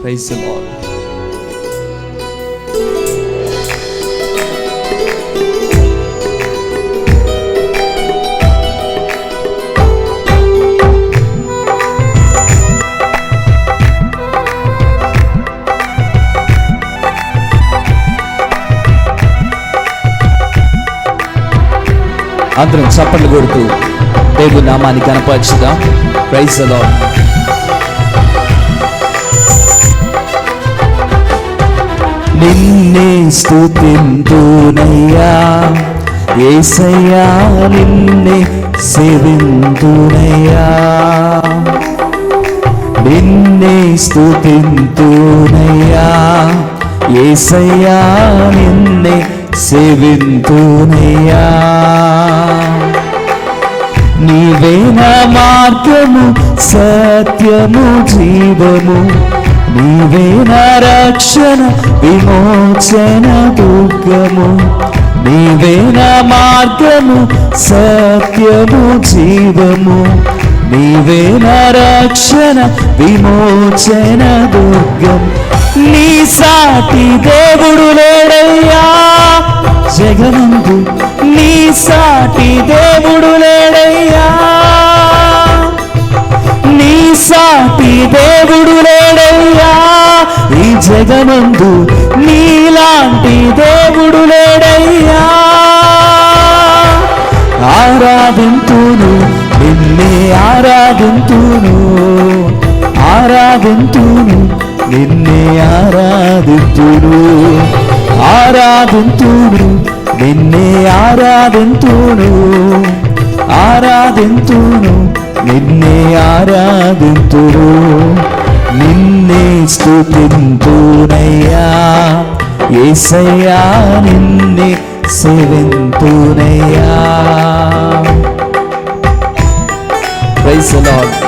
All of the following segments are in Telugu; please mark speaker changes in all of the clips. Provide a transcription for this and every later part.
Speaker 1: Praise the lord. అందరం చప్పట్లు కొడుతూ దేవుని నామాన్ని కనపరచుదాం. Praise the lord. నిన్నే స్తుతింతునయ్యా యేసయ్యా, నిన్నే సేవింతునయ్యా, నిన్నే స్తుతింతునయ్యా యేసయ్యా, నిన్నే సేవింతునయ్యా. నీవే నా మార్గము సత్యము జీవము, నీవే నా రక్షణ విమోచన దుర్గము, నీవే నా మార్గము సత్యము జీవము, నీవే నా రక్షణ విమోచన దుర్గం. నీ సాటి దేవుడు లేడయ్యా జగమందు, నీ సాటి దేవుడు లేడయ్యా, నీ సాటి దేవుడు లేడయ్యా ఈ జగమందు, నీలాంటి దేవుడు లేడయ్యా. ఆరాధింతును నిన్నే ఆరాధింతును, ఆరాధింతును నిన్నే ఆరాధింతును, ఆరాధింతును నిన్నే ఆరాధింతును, ఆరాధింతును నిన్నే ఆరాధింతును. నిన్నే స్తుతింతునయ్యా యేసయ్యా, నిన్నే సేవింతునయ్యా. Praise the lord.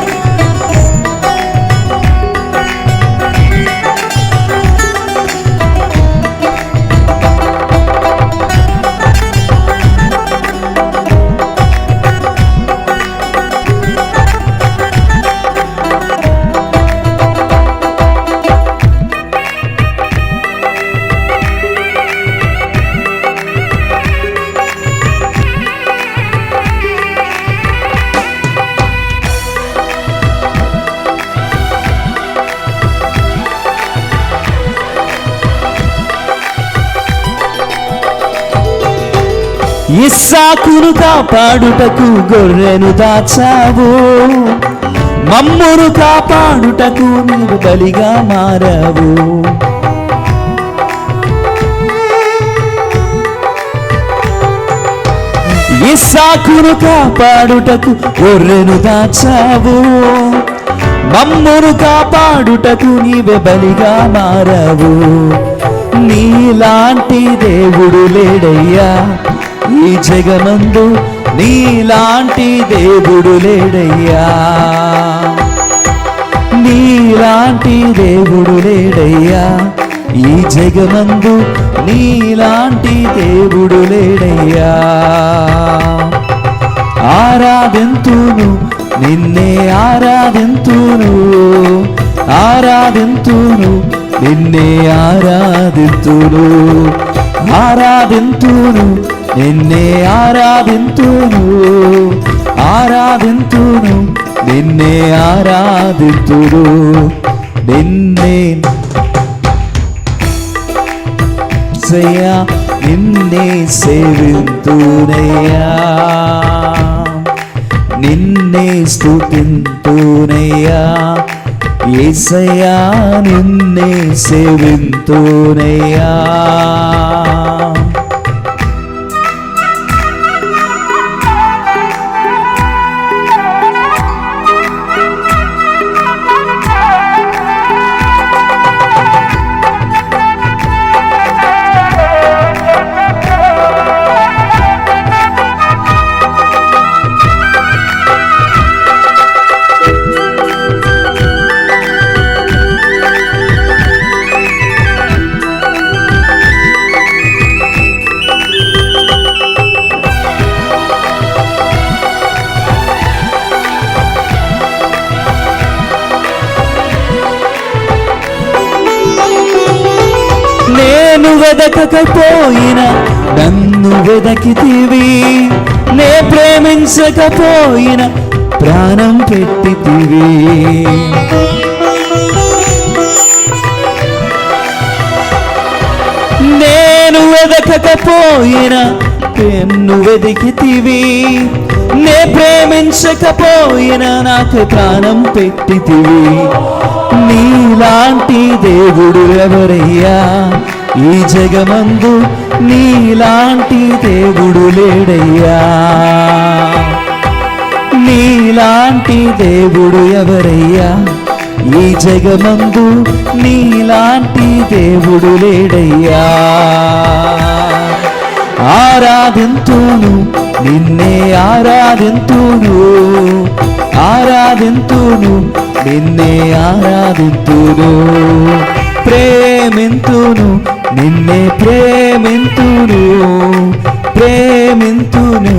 Speaker 1: ఇస్సాకును కాపాడుటకు గొర్రెను దాచావు, మమ్మును కాపాడుటకు నీవు బలిగా మారావు. ఇస్సాకును కాపాడుటకు గొర్రెను దాచావు, మమ్మును కాపాడుటకు నీవే బలిగా మారావు. నీలాంటి దేవుడు లేడయ్యా ఈ జగమందు, నీలాంటి దేవుడు లేడయ్యా, నీలాంటి దేవుడు లేడయ్యా ఈ జగమందు, నీలాంటి దేవుడు లేడయ్యా. ఆరాధింతును నిన్నే ఆరాధింతును, ఆరాధింతును నిన్నే ఆరాధింతును, ఆరాధింతును నిన్నే ఆరాధింతును, ఆరాధింతును నిన్నే ఆరాధింతును. నిన్నే నిన్నే సేవింతునయ్యా, నిన్నే స్తుతింతునయ్యా యేసయ్యా, నిన్నే సేవింతునయ్యా. వెదకకపోయినా నన్ను వెదకితివి, నే ప్రేమించకపోయినా ప్రాణం పెట్టితివి. నేను వెదకకపోయినా నన్ను వెదికితివి, నే ప్రేమించకపోయినా నాకు ప్రాణం పెట్టితివి. నీలాంటి దేవుడు ఎవరయ్యా ఈ జగమందు, నీలాంటి దేవుడు లేడయ్యా. నీలాంటి దేవుడు ఎవరయ్యా ఈ జగమందు, నీలాంటి దేవుడు లేడయ్యా. ఆరాధింతును నిన్నే ఆరాధింతును, ఆరాధింతును నిన్నే ఆరాధింతును, ప్రేమింతును నిన్నే ప్రేమింతును, ప్రేమింతును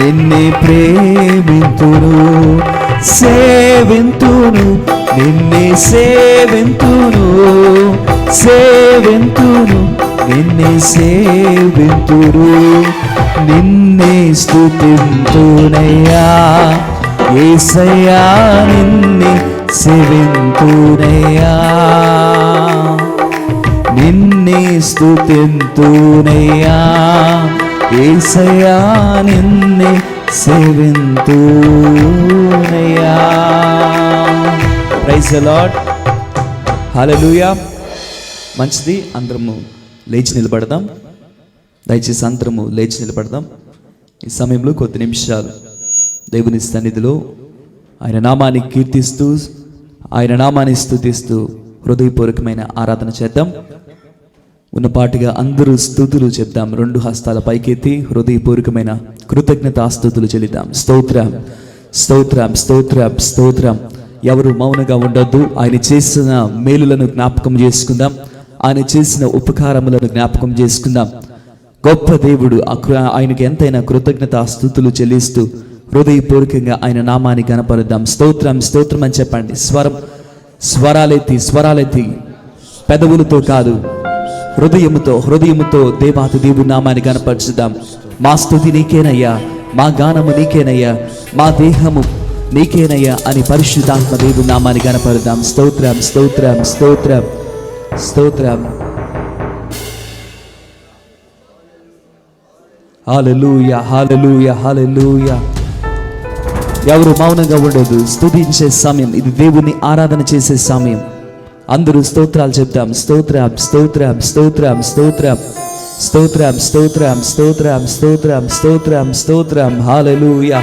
Speaker 1: నిన్నే ప్రేమింతును, సేవింతును నిన్నే సేవింతును, సేవింతును నిన్నే సేవింతును, నిన్నే స్తుతింతునయ్యా యేసయ్యా, నిన్నే సేవింతునయ్యా, నిన్నే స్తుతింతునయ్యా యేసయ్యా, నిన్నే సేవింతునయ్యా. ప్రైజ్ ది లార్డ్, హల్లెలూయా. మంచిది, అందరము లేచి నిలబడదాం. దయచేసి అందరము లేచి నిలబడదాం. ఈ సమయంలో కొద్ది నిమిషాలు దేవుని సన్నిధిలో ఆయన నామాన్ని కీర్తిస్తూ, ఆయన నామాన్ని స్తుతిస్తూ హృదయపూర్వకమైన ఆరాధన చేద్దాం. ఉన్నపాటిగా అందరూ స్తుతులు చెప్దాం. రెండు హస్తాల పైకెత్తి హృదయపూర్వకమైన కృతజ్ఞతాస్తుతులు చెల్లిద్దాం. స్తోత్రం, స్తోత్రం, స్తోత్రం, స్తోత్రం. ఎవరు మౌనంగా ఉండొద్దు. ఆయన చేసిన మేలులను జ్ఞాపకం చేసుకుందాం, ఆయన చేసిన ఉపకారములను జ్ఞాపకం చేసుకుందాం. గొప్ప దేవుడు, ఆయనకి ఎంతైనా కృతజ్ఞతాస్తుతులు చెల్లిస్తూ హృదయపూర్వకంగా ఆయన నామాన్ని కనపరుద్దాం. స్తోత్రం, స్తోత్రం అని చెప్పండి. స్వరాలెత్తి పెదవులతో కాదు, హృదయముతో దేవాతి దేవుడి నామాన్ని కనపరుచుదాం. మా స్తుతి నీకేనయ్యా, మా గానము నీకేనయ్యా, మా దేహము నీకేనయ్యా అని పరిశుద్ధాత్మ దేవుడి నామాన్ని కనపరుద్దాం. స్తోత్రం, స్తోత్రం, స్తోత్రం, స్తోత్రం. హల్లెలూయా, హల్లెలూయా, హల్లెలూయా. ఎవరు మౌనంగా ఉండదు. స్తుతించే సమయం ఇది, దేవుని ఆరాధన చేసే సమయం. అందరూ స్తోత్రాలు చెప్తాం. స్తోత్రం, స్తోత్రం, స్తోత్రం, స్తోత్రం, స్తోత్రం, స్తోత్రం, స్తోత్రం, స్తోత్రం, స్తోత్రం, స్తోత్రం. హల్లెలూయా,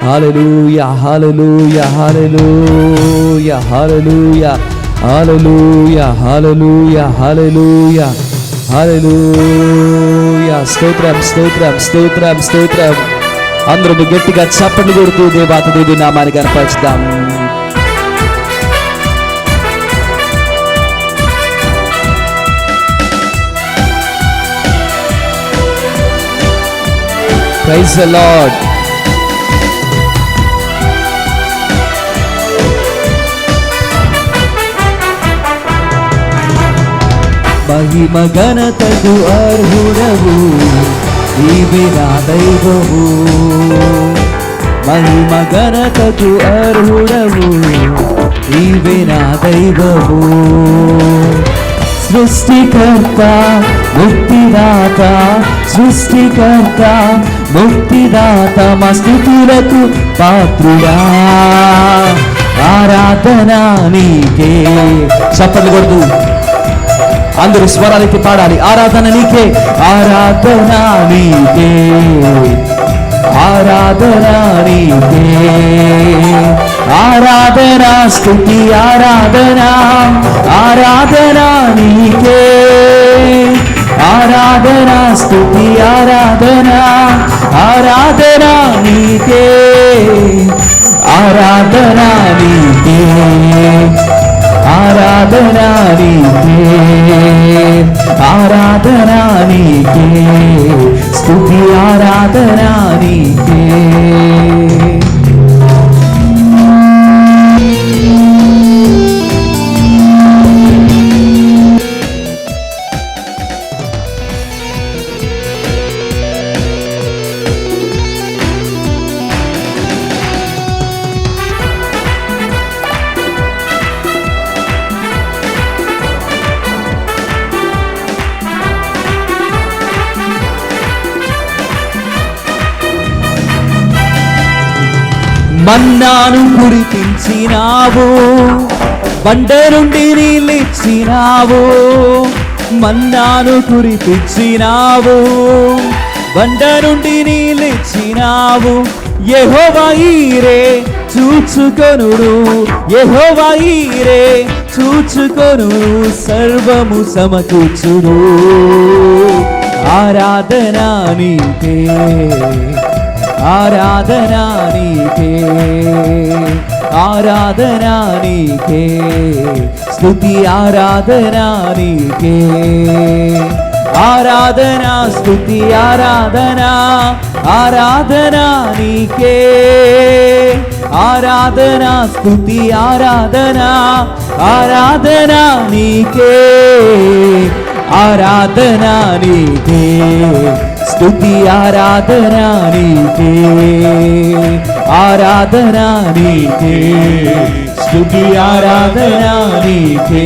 Speaker 1: హల్లెలూయా, హల్లెలూయా, హల్లెలూయా, హల్లెలూయా, హల్లెలూయా, హల్లెలూయా, హల్లెలూయా, హల్లెలూయా. స్తోత్రం, స్తోత్రం, స్తోత్రం, స్తోత్రం. అందరూ గట్టిగా చప్పట్లు కొడుతూ దేవాతి దేవుని నామాన్ని కనపరుచుదాం. Praise the Lord. మహిమ ఘనతకు అర్హుడవు నీవే నా దైవము, మహిమ ఘనతకు అర్హుడవు నీవే నా దైవము. సృష్టికర్త ముక్తిదాత, సృష్టికర్త ముక్తిదాత, మా స్తుతులకు పాత్రుడా, ఆరాధన నీకే. చప్పట్లు కొడుతూ అందరూ స్వరాలకి పాడాలి. ఆరాధన నీకే, ఆరాధన నీకే, ఆరాధన నీకే, ఆరాధన స్తుతి ఆరాధన, ఆరాధన నీకే, ఆరాధన స్తుతి ఆరాధన, ఆరాధన నీకే, ఆరాధన నీకే, ఆరాధన నీకే, ఆరాధన నీకే, స్తుతి ఆరాధన నీకే. మన్నాను కురిపించినావు, బండ నుండి నీళ్ళిచ్చినావు. మన్నాను కురిపించినావు, బండ నుండి నీళ్ళిచ్చినావు. యెహోవా ఈరే చూచుకొనుడు, యెహోవా ఈరే చూచుకొనుడు, సర్వము సమకూర్చును. ఆరాధనా నీకే, ఆరాధనా నీకే, ఆరాధనా నీకే, స్తుతి ఆరాధనా నీకే. ఆరాధనా స్తుతి ఆరాధనా, ఆరాధనా నీకే. ఆరాధనా స్తుతి ఆరాధనా, ఆరాధనా నీకే. ఆరాధనా నీకే, స్తుతి ఆరాధనా నీకే. ఆరాధనా నీకే, స్తుతి ఆరాధనా నీకే.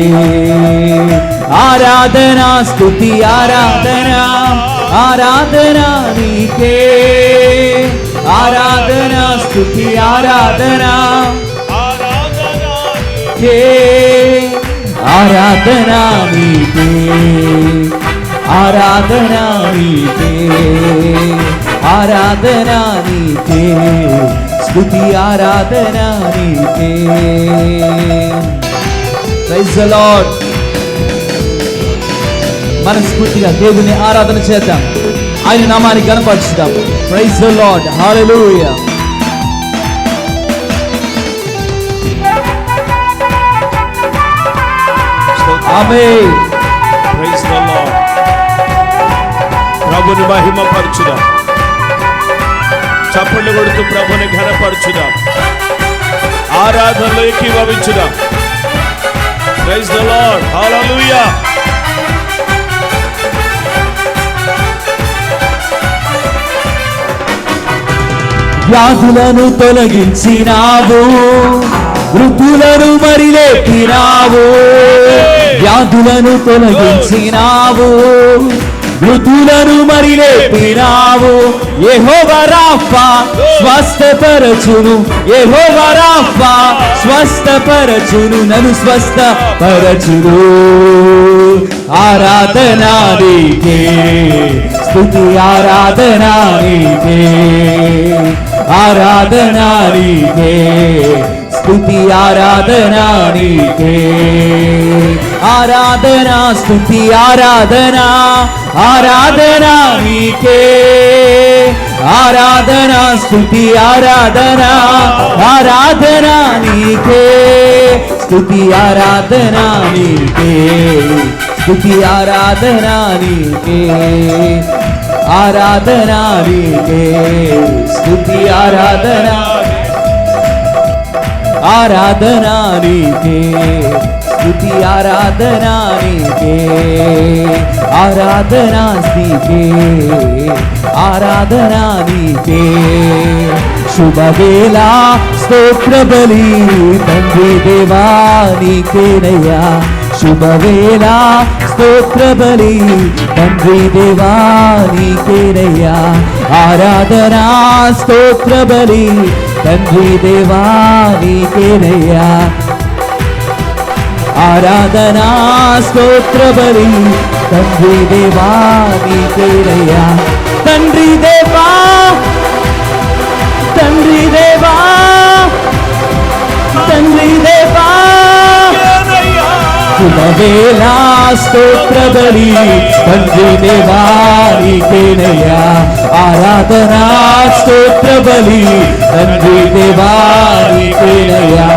Speaker 1: ఆరాధనా స్తుతి ఆరాధనా, ఆరాధనా నీకే. ఆరాధనా స్తుతి ఆరాధనా, నీకే. ఆరాధనా నీకే, ఆరాధనా నీకే. ఆరాధనా నీకే, స్తుతి ఆరాధనా నీకే. Praise the Lord. మనస్ఫూర్తిగా దేవుని ఆరాధన చేద్దాం, ఆయన నామాన్ని కనపరుచుదాం. Praise the Lord. Hallelujah. Amen.
Speaker 2: Praise the Lord. ప్రభుని మహిమపరచుదాం, చప్పట్లు కొడుతూ ప్రభుని ఘనపరచుదాం, ఆరాధనలో ఏకీభవించుదాం. Praise the Lord. హల్లెలూయా.
Speaker 1: వ్యాధులను తొలగించినావు, వృద్ధులను మరిలేపినావు. వ్యాధులను తొలగించినావు, వృద్ధులను మరిలేపినావు. యెహోవా రాఫా స్వస్థపరచును, యెహోవా రాఫా స్వస్థపరచును, నన్ను స్వస్థపరచును. ఆరాధనా నీకే, స్తుతి ఆరాధనా నీకే. ఆరాధనా నీకే, స్తుతి ఆరాధనా నీకే. ఆరాధనా స్తుతి ఆరాధనా, ఆరాధనా నీకే. ఆరాధనా స్తుతి ఆరాధనా, ఆరాధనా నీకే. స్తుతి ఆరాధనా నీకే, స్తుతి ఆరాధనా నీకే. ఆరాధనా నీకే, స్తుతి ఆరాధనా. ఆరాధనా నీకే, స్తుతి ఆరాధనా నీకే. ఆరాధనా నీకే, ఆరాధనా నీకే. శుభవేళ స్తోత్ర బలి తండ్రి దేవా నీకేనయ్యా. శుభవేళ స్తోత్ర బలి తండ్రి దేవా నీకేనయ్యా. ఆరాధనా స్తోత్ర బలి తండ్రి దేవా నీకేనయ్యా. ఆరాధనా స్తోత్ర బలి తండ్రి దేవా నీకేనయ్యా. తండ్రి దేవా, తండ్రి దేవా, తండ్రి దేవా. శుభవేళ స్తోత్ర బలి తండ్రి దేవా నీకేనయ్యా. ఆరాధనా స్తోత్ర బలి తండ్రి దేవా నీకేనయ్యా.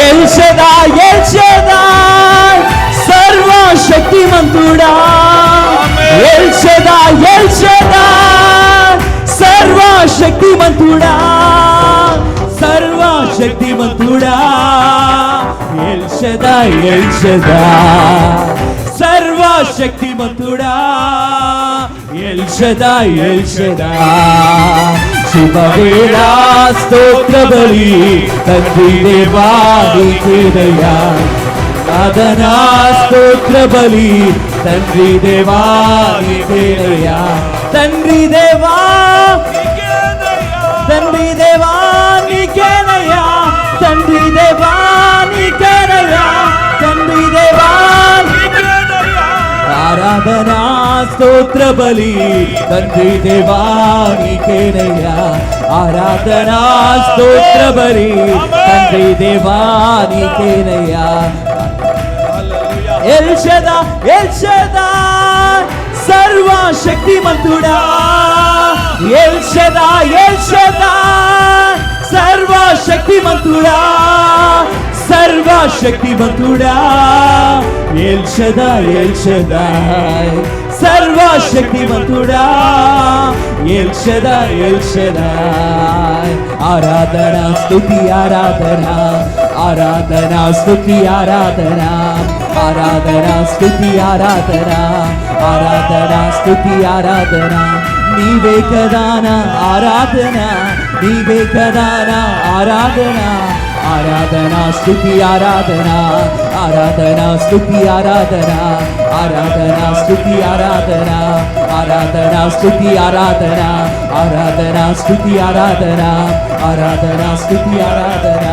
Speaker 1: ఎల్ షదాయ్, ఎల్ షదాయ్ సర్వశక్తిమంతుడా. ఎల్ షదాయ్, ఎల్ షదాయ్ సర్వశక్తిమంతుడా, సర్వశక్తిమంతుడా. ఎల్ షదాయ్, ఎల్ షదాయ్ సర్వశక్తిమంతుడా. El Shaddai, El Shaddai. శుభవేళ స్తోత్ర బలి తండ్రి దేవా నీకేనయ్యా. ఆరాధనా స్తోత్ర బలి తండ్రి దేవా నీకేనయ్యా. తండ్రి దేవా, తండ్రి దేవా నీకేనయ్యా, తండ్రి దేవా నీకేనయ్యా, తండ్రి దేవా నీకేనయ్యా. ఆరాధనా స్తోత్ర బలి తండ్రి దేవా నీకేనయ్యా, ఆరాధనా స్తోత్ర బలి తండ్రి దేవా నీకేనయ్యా. ఎల్ షదాయ్ ఎల్ షదాయ్ సర్వశక్తిమంతుడా, ఎల్ షదాయ్ ఎల్ షదాయ్ సర్వశక్తిమంతుడా, సర్వశక్తిమంతుడా, ఎల్ షదాయ్ ఎల్ షదాయ్ సర్వశక్తిమంతుడా, ఎల్ షదాయ్ ఎల్ షదాయ్. ఆరాధన స్తుతి ఆరాధన, ఆరాధన స్తుతి ఆరాధన, ఆరాధన స్తుతి ఆరాధన, ఆరాధన స్తుతి ఆరాధన. నీవే కదాన ఆరాధన, నీవే కదాన ఆరాధన, ఆరాధన స్తుతి ఆరాధన, ఆరాధన స్తుతి ఆరాధన, ఆరాధన స్తుతి ఆరాధన, ఆరాధన స్తుతి ఆరాధన, ఆరాధన స్తుతి ఆరాధన, ఆరాధన స్తుతి ఆరాధన.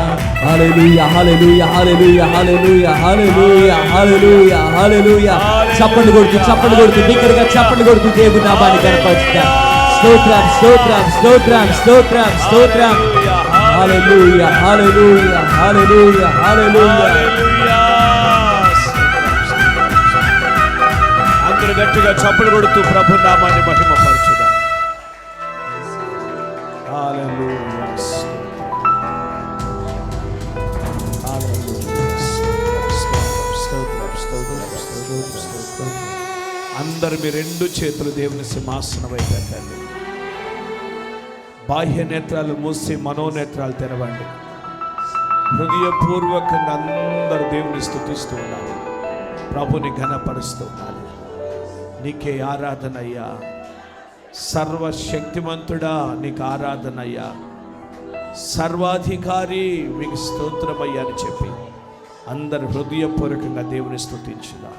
Speaker 1: హల్లెలూయా హల్లెలూయా హల్లెలూయా హల్లెలూయా హల్లెలూయా హల్లెలూయా హల్లెలూయా. చప్పట్లు కొడుతూ బిగ్గరగా చప్పట్లు కొడుతూ దేవుని నామాన్ని కనపరుచుదాం. స్తోత్రం స్తోత్రం స్తోత్రం స్తోత్రం స్తోత్రం. హల్లెలూయా హల్లెలూయా హల్లెలూయా హల్లెలూయా.
Speaker 2: అందరూ గట్టిగా చప్పట్లు కొడుతూ ప్రభు నామాన్ని మహిమపరచుదాం. హల్లెలూయా. అందరు మీ రెండు చేతులు దేవుని సింహాసనం వైపు పెట్టండి. బాహ్య నేత్రాలు మూసి మనోనేత్రాలు తెరవండి. హృదయపూర్వకంగా అందరూ దేవుని స్తుతిస్తూ ఉండాలి, ప్రభుని ఘనపరుస్తూ ఉండాలి. నీకే ఆరాధనయ్యా, సర్వశక్తిమంతుడా నీకు ఆరాధనయ్యా, సర్వాధికారి మీకు స్తోత్రమయ్యా అని చెప్పి అందరు హృదయపూర్వకంగా దేవుని స్తుతించుదా.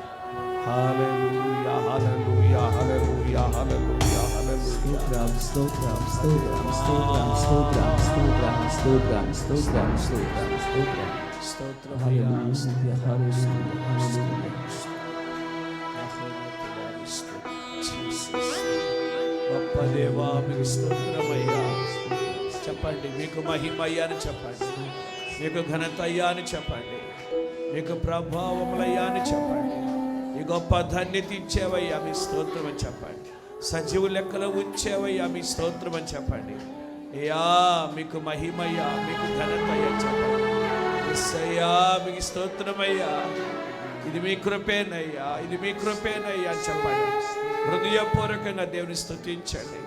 Speaker 2: హల్లెలూయా హల్లెలూయా హల్లెలూయా హల్లెలూయా హల్లెలూయా.
Speaker 1: స్తోత్రం స్తోత్రం స్తోత్రం స్తోత్రం స్తోత్రం స్తోత్రం స్తోత్రం స్తోత్రం స్తోత్రం స్తోత్రం. హల్లెలూయా హల్లెలూయా హల్లెలూయా.
Speaker 2: గొప్ప దేవా మీకు స్తోత్రమయ్యా. చెప్పండి, మీకు మహిమయ్యా అని చెప్పండి, మీకు ఘనత అయ్యా అని చెప్పండి, మీకు ప్రభావములయ్యా అని చెప్పండి. ఈ గొప్ప ధన్యత ఇచ్చేవయ్యా మీ స్తోత్రం అని చెప్పండి. సజీవ లెక్కలో ఉంచేవయ్యా మీ స్తోత్రం అని చెప్పండి. అయ్యా మీకు మహిమయ్యా, మీకు ఘనత అయ్యా చెప్పండి. యేసయ్యా మీకు స్తోత్రమయ్యా, ఇది మీ కృపేనయ్యా, ఇది మీ కృపేనయ్యా అని చెప్పండి. హృదయపూర్వకంగా దేవుని స్తుతించండి.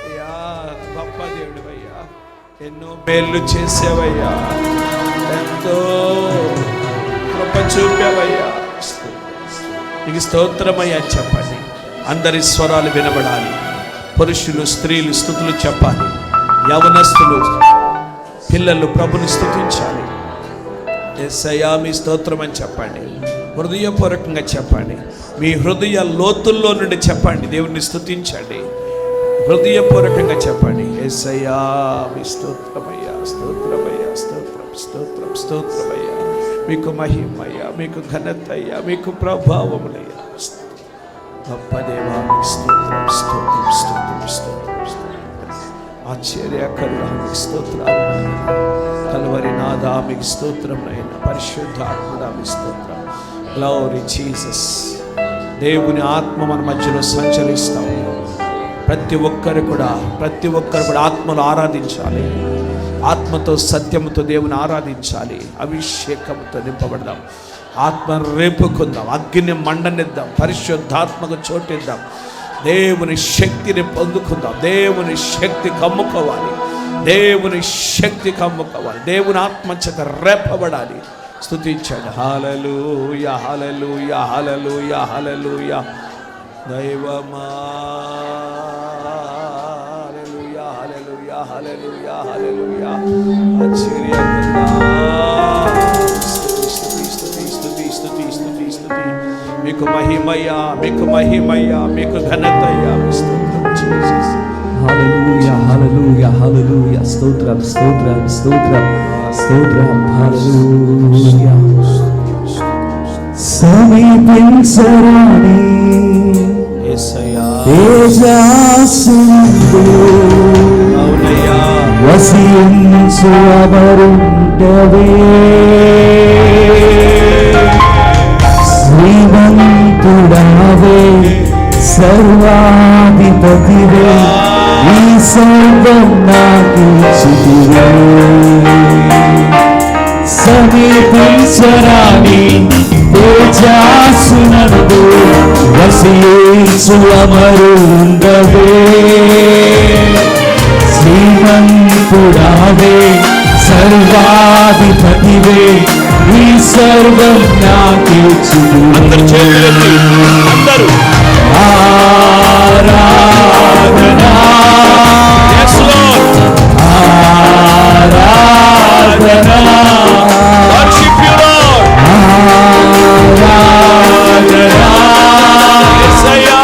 Speaker 2: అయ్యా గొప్ప దేవుడు అయ్యా, ఎన్నో మేళ్ళు చేసేవయ్యా, ఎంతో కృప చూపావయ్యా, నీకు స్తోత్రమయ్యా అని చెప్పండి. అందరి స్వరాలు వినబడాలి. పురుషులు స్త్రీలు స్తుతులు చెప్పాలి. యవనస్తులు పిల్లలు ప్రభుని స్తుతించాలి. యేసయ్యా మీ స్తోత్రం అని చెప్పండి. హృదయపూర్వకంగా చెప్పండి. మీ హృదయ లోతుల్లో నుండి చెప్పండి, దేవుని స్తుతించండి. హృదయపూర్వకంగా చెప్పండి, యేసయ్యా మీ స్తోత్రమయ్యా, స్తోత్రమయ్యా, స్తోత్రం స్తోత్రం స్తోత్రమయ్యా, మీకు మహిమయ్యా, మీకు ఘనతయ్యా, మీకు ప్రభావములయ్యా. గొప్ప దేవా మీకు స్తోత్రం స్తోత్రం స్తోత్రం స్తోత్రం స్తోత్రం. ఆశ్చర్యకరుడా మీకు స్తోత్రాలు. కల్వరి నాదా మీకు స్తోత్రం నైనా. పరిశుద్ధాత్ముడా మీకు స్తోత్రం. Glory Jesus. దేవుని ఆత్మ మన మధ్యలో సంచరిస్తాం. ప్రతి ఒక్కరు కూడా ఆత్మను ఆరాధించాలి. ఆత్మతో సత్యముతో దేవుని ఆరాధించాలి. అభిషేకంతో నింపబడదాం. ఆత్మ రేపుకుందాం, అగ్ని మండనిద్దాం, పరిశుద్ధాత్మకు చోటిద్దాం. దేవుని శక్తిని పొందుకుందాం. దేవుని శక్తి కమ్ముకోవాలి, దేవుని శక్తి కమ్ముకోవాలి. దేవుని ఆత్మ చేత రేపబడాలి. స్తుతించండి. హల్లెలూయా హల్లెలూయా హల్లెలూయా హల్లెలూయా. దైవమా హల్లెలూయా హల్లెలూయా హల్లెలూయా హల్లెలూయా. ఆశ్చర్యకరుడా. మీకు మహిమయ్యా, మీకు మహిమయ్యా, మీకు ఘనతయ్యా.
Speaker 1: హల్లెలూయా హల్లెలూయా హల్లెలూయా స్తోత్రం స్తోత్రం స్తోత్రం స్తోత్రం హల్లెలూయా. సమీపించరాని
Speaker 2: యేసయ్యా
Speaker 1: తేజస్సునందు
Speaker 2: అవునయ్యా
Speaker 1: వసించు అమరుండవే శ్రీమంతుడావే సర్వాధిపతివే ఈ సర్వం నాకిచ్చితివే సమీపించరాని తేజస్సునందు వసించు అమరుండవే శ్రీమంతుడావే సర్వాధిపతివే ఈ సర్వం నాకిచ్చితివే.
Speaker 2: అందరూ చేతులెత్తి అందరూ
Speaker 1: ఆరాధనా
Speaker 2: yes lord
Speaker 1: Aradhana
Speaker 2: worship you lord
Speaker 1: ఆరాధనా
Speaker 2: యేసయ్యా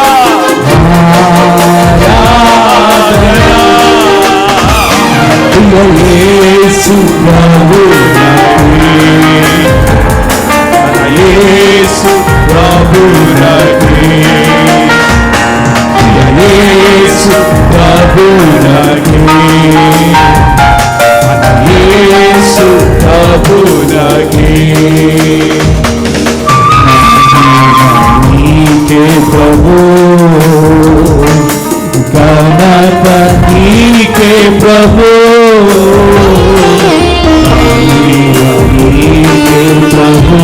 Speaker 1: ఆరాధనా యేసు ప్రభువే యేసు ప్రభువే యేసు ప్రభువే యేసు ప్రభువే నీకే ప్రభు ఘనత నీకే ప్రభు నీకే ప్రభు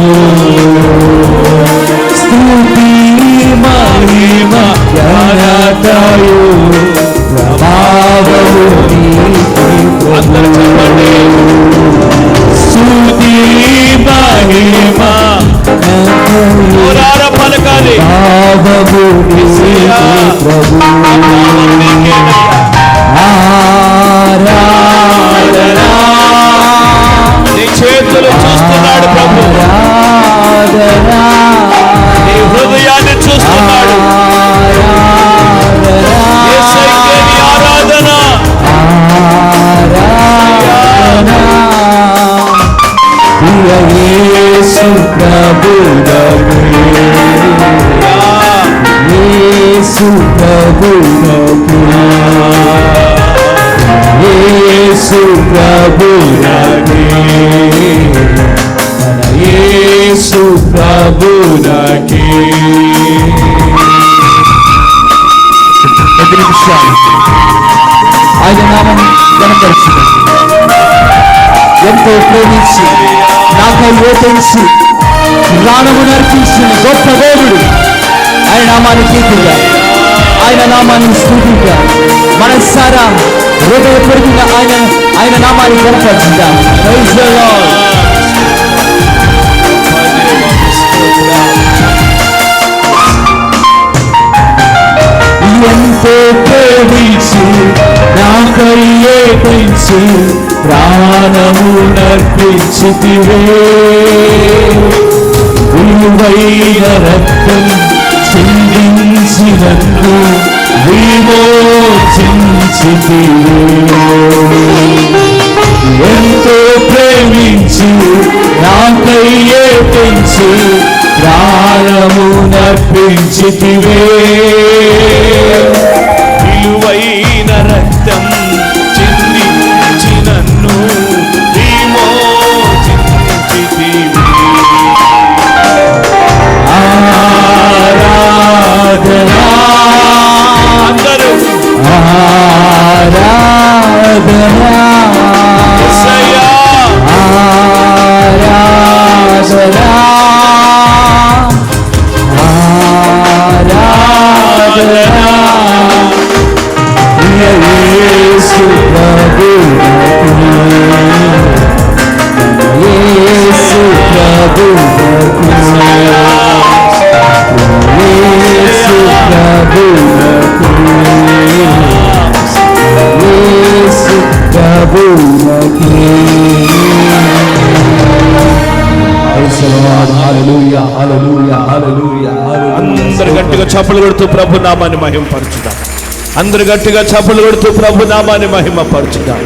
Speaker 1: స్తుతి మహిమ ఘనతయు ప్రభావము నీకే ప్రభు స్తుతి మహిమ
Speaker 2: నోరార పలకాలి
Speaker 1: ప్రభు ప్రభు ఆరాధనా
Speaker 2: నీ చేతులు చూస్తున్నాడు ప్రభు
Speaker 1: ఆరాధనా
Speaker 2: నీ హృదయాన్ని చూస్తున్నాడు యేసయ్యకే నీ ఆరాధన
Speaker 1: ఆరాధనా యేసు ప్రభువే యేసు ప్రభువే యేసు ప్రభువే యేసు ప్రభువే. కొద్ది నిమిషాలు ఆయన నామం కనపరుచుకుంది. ఎంతో ప్రేమించి నాకై ఓటేసి ప్రాణము నర్పించిన గొప్ప దేవుడు ఆయన నామాన్ని కీర్తిగా ఆయన నామాన్ని స్తుతిగా మనసారా హృదయపూర్వకంగా ఆయన నామాన్ని కనపరుచుదాం. Praise the lord. ఎంతో ప్రేమించి నాకై ఏటించి ప్రాణము నర్పించితివే విలువైన రక్తం చిందించి నన్ను విమోచించితివే ఎంతో ప్రేమించి నాకై ఏటించి ప్రాణము నర్పించితివే
Speaker 2: విలువైన రక్తం చిందించి నన్ను విమోచించితివి.
Speaker 1: ఆరాధనా
Speaker 2: అందరూ
Speaker 1: ఆరాధనా
Speaker 2: యేసయ్యా
Speaker 1: ఆరాధనా ఆరాధనా యేసు ప్రభువే యేసు ప్రభువే యేసు ప్రభువే యేసు ప్రభువే. హల్లెలూయా హల్లెలూయా హల్లెలూయా హల్లెలూయా.
Speaker 2: అందరు గట్టిగా చప్పలు కొడుతూ ప్రభు నామాన్ని మహిమపరచుదాం. అందరు గట్టిగా చప్పలు కొడుతూ ప్రభు నామాన్ని మహిమపరచుదాం.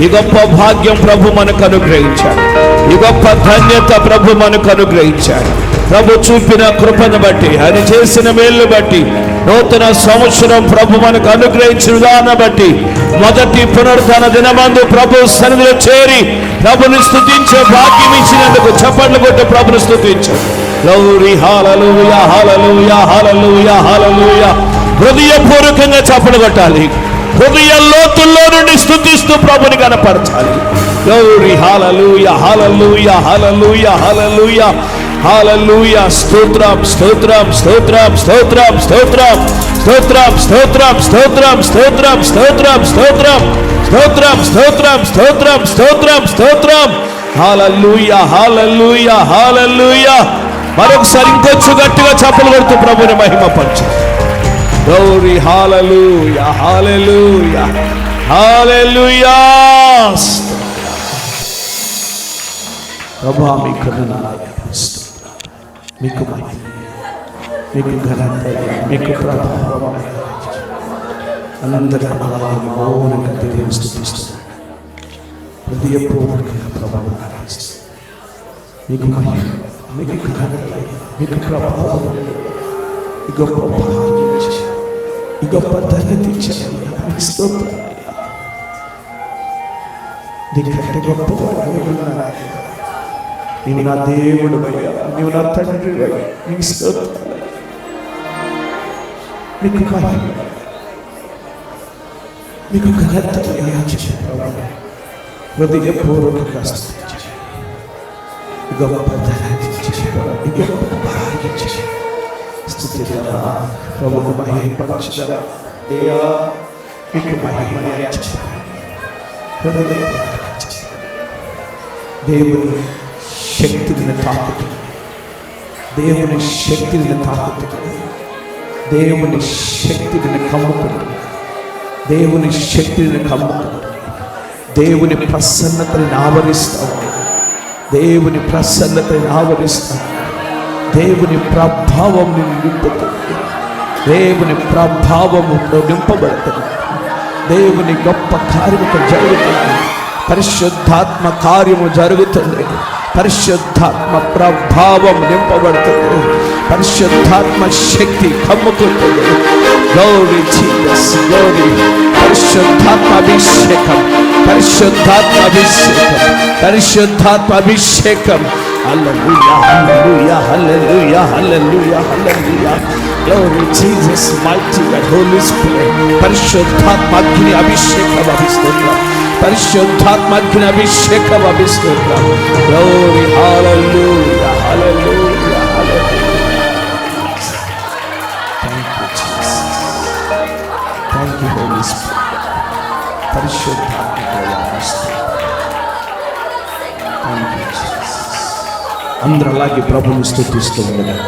Speaker 2: ఈ గొప్ప భాగ్యం ప్రభు మనకు అనుగ్రహించాడు. ఈ గొప్ప ధన్యత ప్రభు మనకు అనుగ్రహించాడు. ప్రభు చూపిన కృపను బట్టి, ఆయన చేసిన మేలు బట్టి, నూతన సంవత్సరం ప్రభు మనకు అనుగ్రహించిన విధానం బట్టి, మొదటి పునరుత్థాన దినమందు ప్రభు సన్నిధిలో చేరి ప్రభుని స్తుతించే భాగ్యం ఇచ్చినందుకు చప్పట్లు కొట్టి ప్రభుని స్తుతించాడు. గ్లోరీ, హల్లెలూయా, హల్లెలూయా, హల్లెలూయా, హల్లెలూయా. హృదయపూర్వకంగా చప్పట్లు కొట్టాలి. హృదయ లోతుల్లో నుండి స్తుతిస్తూ ప్రభుని కనపరచాలి. గ్లోరీ, హల్లెలూయా, హల్లెలూయా, హల్లెలూయా, హల్లెలూయా, హల్లెలూయా. స్తోత్రం, స్తోత్రం, స్తోత్రం, స్తోత్రం, స్తోత్రం, స్తోత్రం, స్తోత్రం, స్తోత్రం, స్తోత్రం, స్తోత్రం, స్తోత్రం, స్తోత్రం, స్తోత్రం, స్తోత్రం, స్తోత్రం, స్తోత్రం. హల్లెలూయా, హల్లెలూయా, హల్లెలూయా. మరొకసారి ఇంకొంచెం గట్టిగా చప్పలు కొడుతూ ప్రభుని మహిమపరచు. గ్లోరీ, హల్లెలూయా, హల్లెలూయా, హల్లెలూయా. ప్రభువా మీకు వందనాలు, మీకు మహిమ, మీకు ఘనత, మీకు ప్రభావం. అందరి మౌనంగా దేవుని స్తుతిస్తున్నాను. హృదయపూర్వకంగా ప్రభువును ఆరాధిస్తున్నాను. మీకు మహిమ, మీకు ఘనత, మీకు ప్రభావం, ఈ గొప్ప భాగ్యం ఇచ్చారు, ఈ గొప్ప ధన్యత ఇచ్చారు. మీకు స్తోత్రాలయ్యా. నీకంటే గొప్పవాడు ఎవరున్నారు? నీవు నా దేవుడు అయ్యా, నీవు నా తండ్రి అయ్యా. నీకు స్తోత్రాలు, నీకు మహిమ, నీకు ఘనత అయ్యా. హృదయపూర్వకంగా స్తుతించు. ఈ గొప్ప ధన్యత ఇచ్చారు, ఈ గొప్ప భాగ్యం ఇచ్చారు. స్తుతించరా ప్రభువు, మహిమపరచురా అయ్యా. మీకు మహిమ దేవుని శక్తిని తాకుతుంది, దేవుని శక్తిని తాకుతుంది, దేవుని శక్తిని కమ్ముతుంది, దేవుని శక్తిని కమ్ముతుంది. దేవుని ప్రసన్నతని ఆవరిస్తావు, దేవుని ప్రసన్నతని ఆవరిస్తావు. దేవుని ప్రభావం నింపుతుంది, దేవుని ప్రభావముతో నింపబడుతుంది. దేవుని గొప్ప కార్యము జరుగుతుంది, పరిశుద్ధాత్మ కార్యము జరుగుతుంది, పరిశుద్ధాత్మ ప్రభావం నింపబడుతుంది, పరిశుద్ధాత్మ శక్తి కమ్ముకుంటుంది. Glory Jesus, glory. పరిశుద్ధాత్మ అభిషేకం, పరిశుద్ధాత్మ అభిషేకం, పరిశుద్ధాత్మ అభిషేకం. హల్లెలూయా, హల్లెలూయా, హల్లెలూయా, హల్లెలూయా, హల్లెలూయా. Glory Jesus, mighty God, Holy Spirit. పరిశుద్ధాత్మ అగ్ని అభిషేకం అభిషేకం, పరిశుద్ధాత్మ అగ్ని అభిషేకం అభిషేకం. Glory, hallelujah, hallelujah, hallelujah. Thank you Jesus, thank you Holy Spirit. పరిశుద్ధాత్మ thank you Jesus. అందరూ అలాగే ప్రభువుని స్తుతిస్తూ ఉన్నారు.